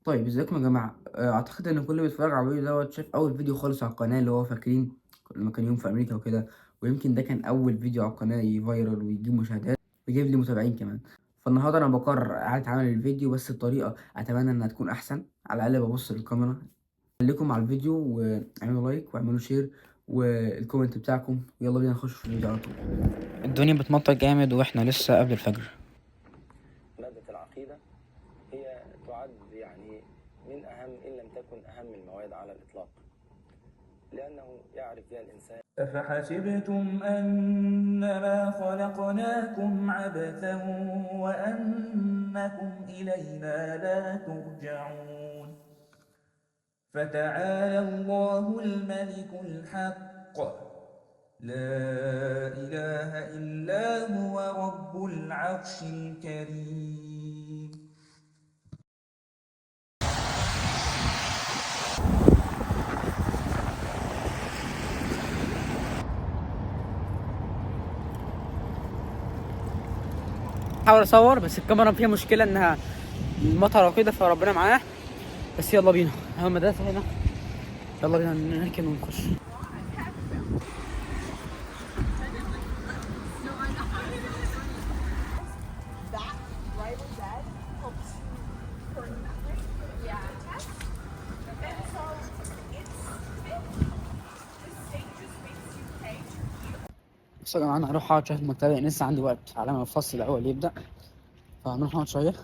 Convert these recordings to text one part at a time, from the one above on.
طيب ازيكم يا جماعة، أعتقد إن كل اللي بيتفرج على الفيديو دوت شاف أول فيديو خالص على القناة، اللي هو فاكرين لما كان يوم في أمريكا وكده. ويمكن ده كان أول فيديو على القناة يفايرال ويجيب مشاهدات ويجيب لي متابعين كمان. فالنهاردة أنا بقرر إعادة عمل الفيديو بس بطريقة أتمنى إنها تكون أحسن، على الأقل ببص للكاميرا. خليكم على الفيديو واعملوا لايك واعملوا شير والكومنت بتاعكم، يلا بينا نخش في الفيديو على طول. الدنيا بتمطر جامد واحنا لسه قبل الفجر. مادة العقيدة هي تعد من أهم إن لم تكن أهم المواد على الإطلاق، لأنه يعرف بها الإنسان. أفحسبتم أنما خلقناكم عبثا وأنكم إلينا لا ترجعون فتعالى الله الملك الحق لا إله إلا هو رب العرش الكريم. حاول اصور بس الكاميرا فيها مشكله انها المطر وكده، فربنا معانا. بس يلا بينا، اهو المدرسه هنا، يلا بينا نركن ونخش. بس يا جماعه انا هروح اقعد شويه في المكتبه، لان لسه عندي وقت على ما الفصل الاول يبدا، فهنروح نقعد شويه.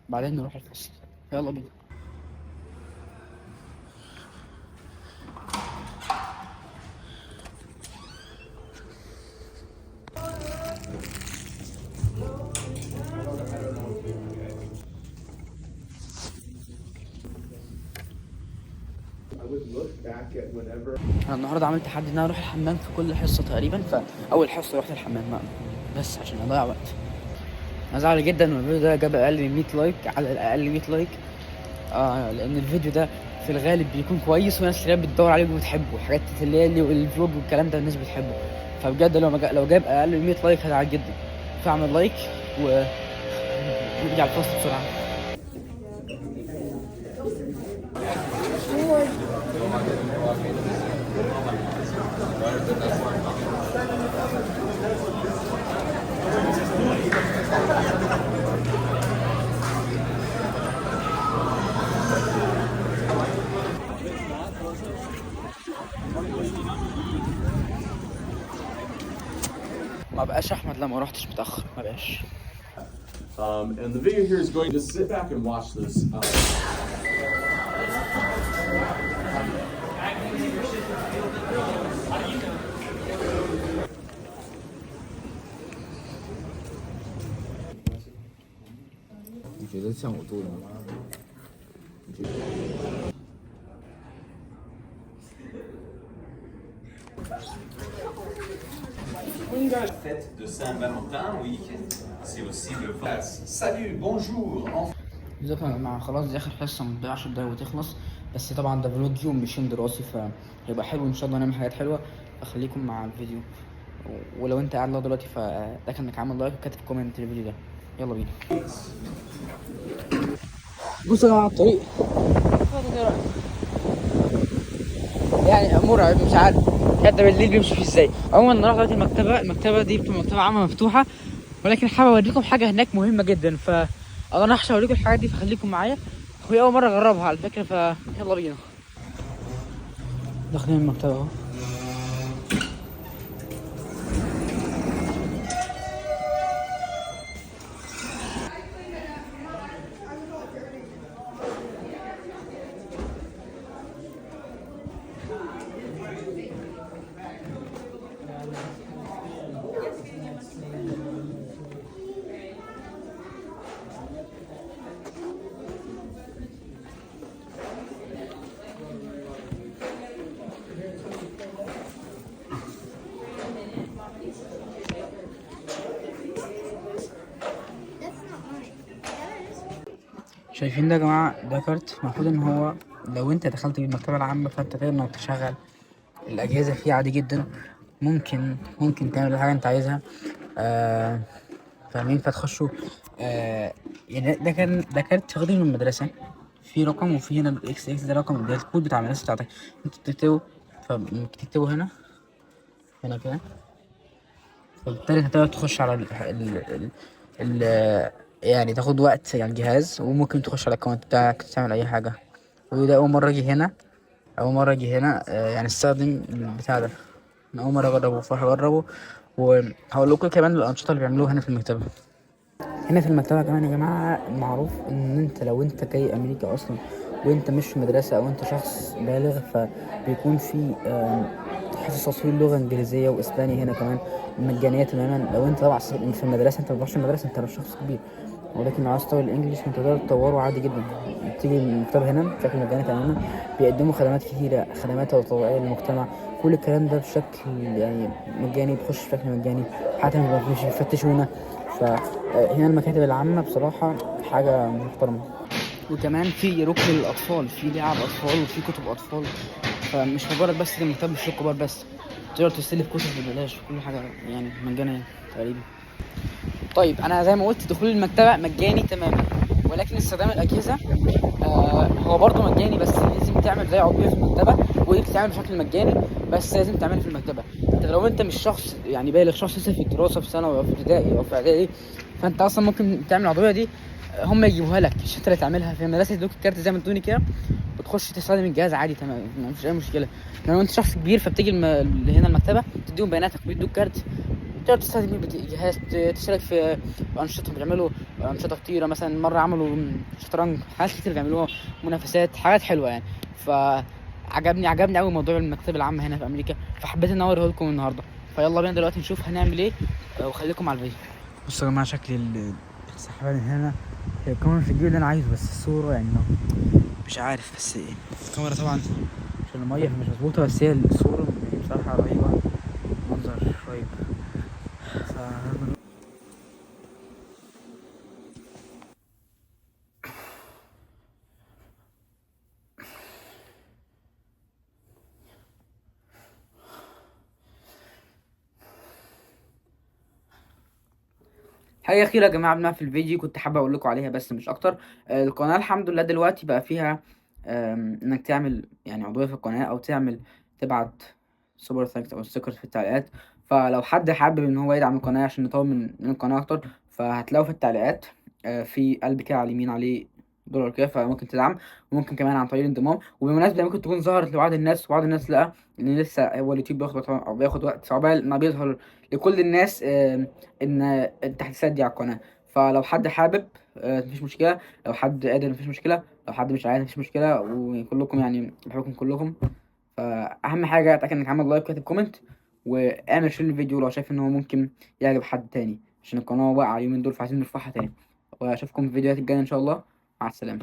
بعدين نروح الفصل، يلا بينا. انا النهارده عملت تحدي ان انا اروح الحمام في كل حصه تقريبا، فاول حصه رحت الحمام بس عشان اضيع وقت. انا زعل جدا ان الفيديو ده جاب اقل من 100 لايك، على الاقل 100 لايك. لان الفيديو ده في الغالب بيكون كويس وناس كتير بتدور عليه وبتحبه، حاجات اللي هي الفلوج والكلام ده الناس بتحبه. فبجد لو جاب اقل من 100 لايك هزعل جدا. فاعمل لايك ونرجع الفصل بسرعه. ما بقاش احمد لما روحتش متاخر، ما بقاش. And the video here is going to sit back and watch this. Fête de Saint-Valentin, oui. C'est aussi le Salut, bonjour. ازيكم يا جماعه، خلاص دي اخر حصه، من 10 دقايق وتخلص. بس طبعا ده فلوج يوم مش يوم دراسي، فهيبقى حلو ان شاء الله نعمل حاجات حلوه. فخليكم مع الفيديو، ولو انت قاعد لغايه دلوقتي فده انك عامل لايك وكاتب كومنت للفيديو ده. يلا بينا. بصوا يا جماعه الطريق يعني مرعب، مش عارف حتى بالليل بيمشي فيه ازاي. عموما انا رحت دلوقتي المكتبه دي بتبقى مكتبه عامه مفتوحه، ولكن حابب اوريكم حاجه هناك مهمه جدا. انا هحشي اوريكم الحاجات دي، فخليكم معايا. اخويا اول مره اجربها على فكره، فيلا بينا. داخلين المكتبه اهو. شايفين ده يا جماعه؟ ده كارت المفروض ان هو لو انت دخلت المكتبه العامه فانت تقدر انك تشغل الاجهزه فيه عادي جدا. ممكن تعمل الحاجه انت عايزها. فاهمين؟ فتخشوا يعني ده كارت واخده من المدرسة، في رقم وفي هنا الاكس اكس، ده رقم ده الكود بتاع المدرسة بتاعتك، انت بتكتبه، فبتكتبه هنا كده، فبالتالي هتقدر تخش على ال يعني تاخد وقت على الجهاز، وممكن تخش على الاكونت بتاعك تعمل اي حاجة. وده أول مرة أجي هنا يعني استخدم البتاع ده، أنا أول مرة أجربه، فهجربه وهقول لكم كمان الأنشطة اللي بيعملوها هنا في المكتبة. هنا في المكتبة كمان يا جماعة، معروف ان انت لو انت جاي امريكا اصلا وانت مش في مدرسة او انت شخص بالغ، فبيكون في حصص تصوير لغة انجليزية واسباني هنا كمان مجانية تماما. لو انت طبعا في المدرسة، انت مبتروحش المدرسة، انت مش شخص كبير، ولكن لو عايز تطور الانجليش انت تقدر تطوره عادي جدا. تيجي المكتبة هنا بشكل مجاني تماما، بيقدموا خدمات كتيرة، خدمات تطوعية للمجتمع، كل الكلام ده بشكل يعني مجاني، بتخش بشكل مجاني، حتى مش بيفتشونا. فهنا المكاتب العامة بصراحة حاجة محترمة. وكمان في ركن للأطفال، في لعب أطفال وفي كتب أطفال، فمش مجرد بس المكتبة مش للكبار بس، تقدر تستلف كتب ببلاش وكل حاجة يعني مجانا تقريبا. طيب أنا زي ما قلت دخول المكتبة مجاني تماما، ولكن استخدام الأجهزة هو برضه مجاني، بس لازم تعمل زي عضوية في المكتبة، ودي بتتعمل بشكل مجاني، بس لازم تعملها في المكتبة. انت لو انت مش شخص يعني بالغ، شخص لسه في الدراسة في ثانوي او في ابتدائي او في اعدادي، فانت اصلا ممكن تعمل العضوية دي هم يجيبوها لك، مش انت اللي تعملها. في المدرسة يدوك الكارت زي ما ادوني كده، بتخش تستخدم الجهاز عادي تمام، مفيش اي مشكلة. لو انت شخص كبير فبتيجي هنا المكتبة تديهم بياناتك ويدوك كارت، تقدر تستخدم الجهاز، تشترك في أنشطة، بيعملوا أنشطة كتيرة، مثلا مرة عملوا شطرنج، حاجات كتير بيعملوها، منافسات، حاجات حلوة يعني. عجبني أوي موضوع المكتبة العامة هنا في أمريكا، فحبيت إن أوريه لكم النهاردة. فيلا بينا دلوقتي نشوف هنعمل إيه، وخليكم على الفيديو. بصوا يا جماعة شكل السحابة هنا، هي كمان في الفيديو اللي أنا عايزه، بس الصورة يعني مش عارف، بس الكاميرا طبعا عشان المية مش مظبوطة، بس هي الصورة يعني بصراحة رهيبة، منظر رهيب. حاجة أخيرة يا جماعة بنعمل في الفيديو كنت حابب أقول لكم عليها بس مش أكتر. القناة الحمد لله دلوقتي بقى فيها إنك تعمل يعني عضوية في القناة، أو تبعت سوبر ثانكس أو ستيكرز في التعليقات. فلو حد حابب إن هو يدعم القناة عشان نطور من القناة أكتر، فهتلاقوا في التعليقات في قلب كده على اليمين عليه دولار كده، فممكن تدعم. وممكن كمان عن طريق الانضمام، وبالمناسبة ممكن تكون ظهرت لبعض الناس وبعض الناس لأ، لأن لسه هو اليوتيوب بياخد وقت عقبال ما بيظهر لكل الناس ان التحديثات دي على القناه. فلو حد حابب مفيش مشكله، لو حد قادر مفيش مشكله، لو حد مش عايز مفيش مشكله، وكلكم يعني بحبكم كلكم. فاهم حاجه، اتاكد انك عامل لايك وكاتب كومنت، واعمل شير الفيديو لو شايف ان هو ممكن يعجب حد تاني، عشان القناه واقعه اليومين دول فعايزين نرفعها تاني. واشوفكم في الفيديوهات الجايه ان شاء الله. مع السلامه.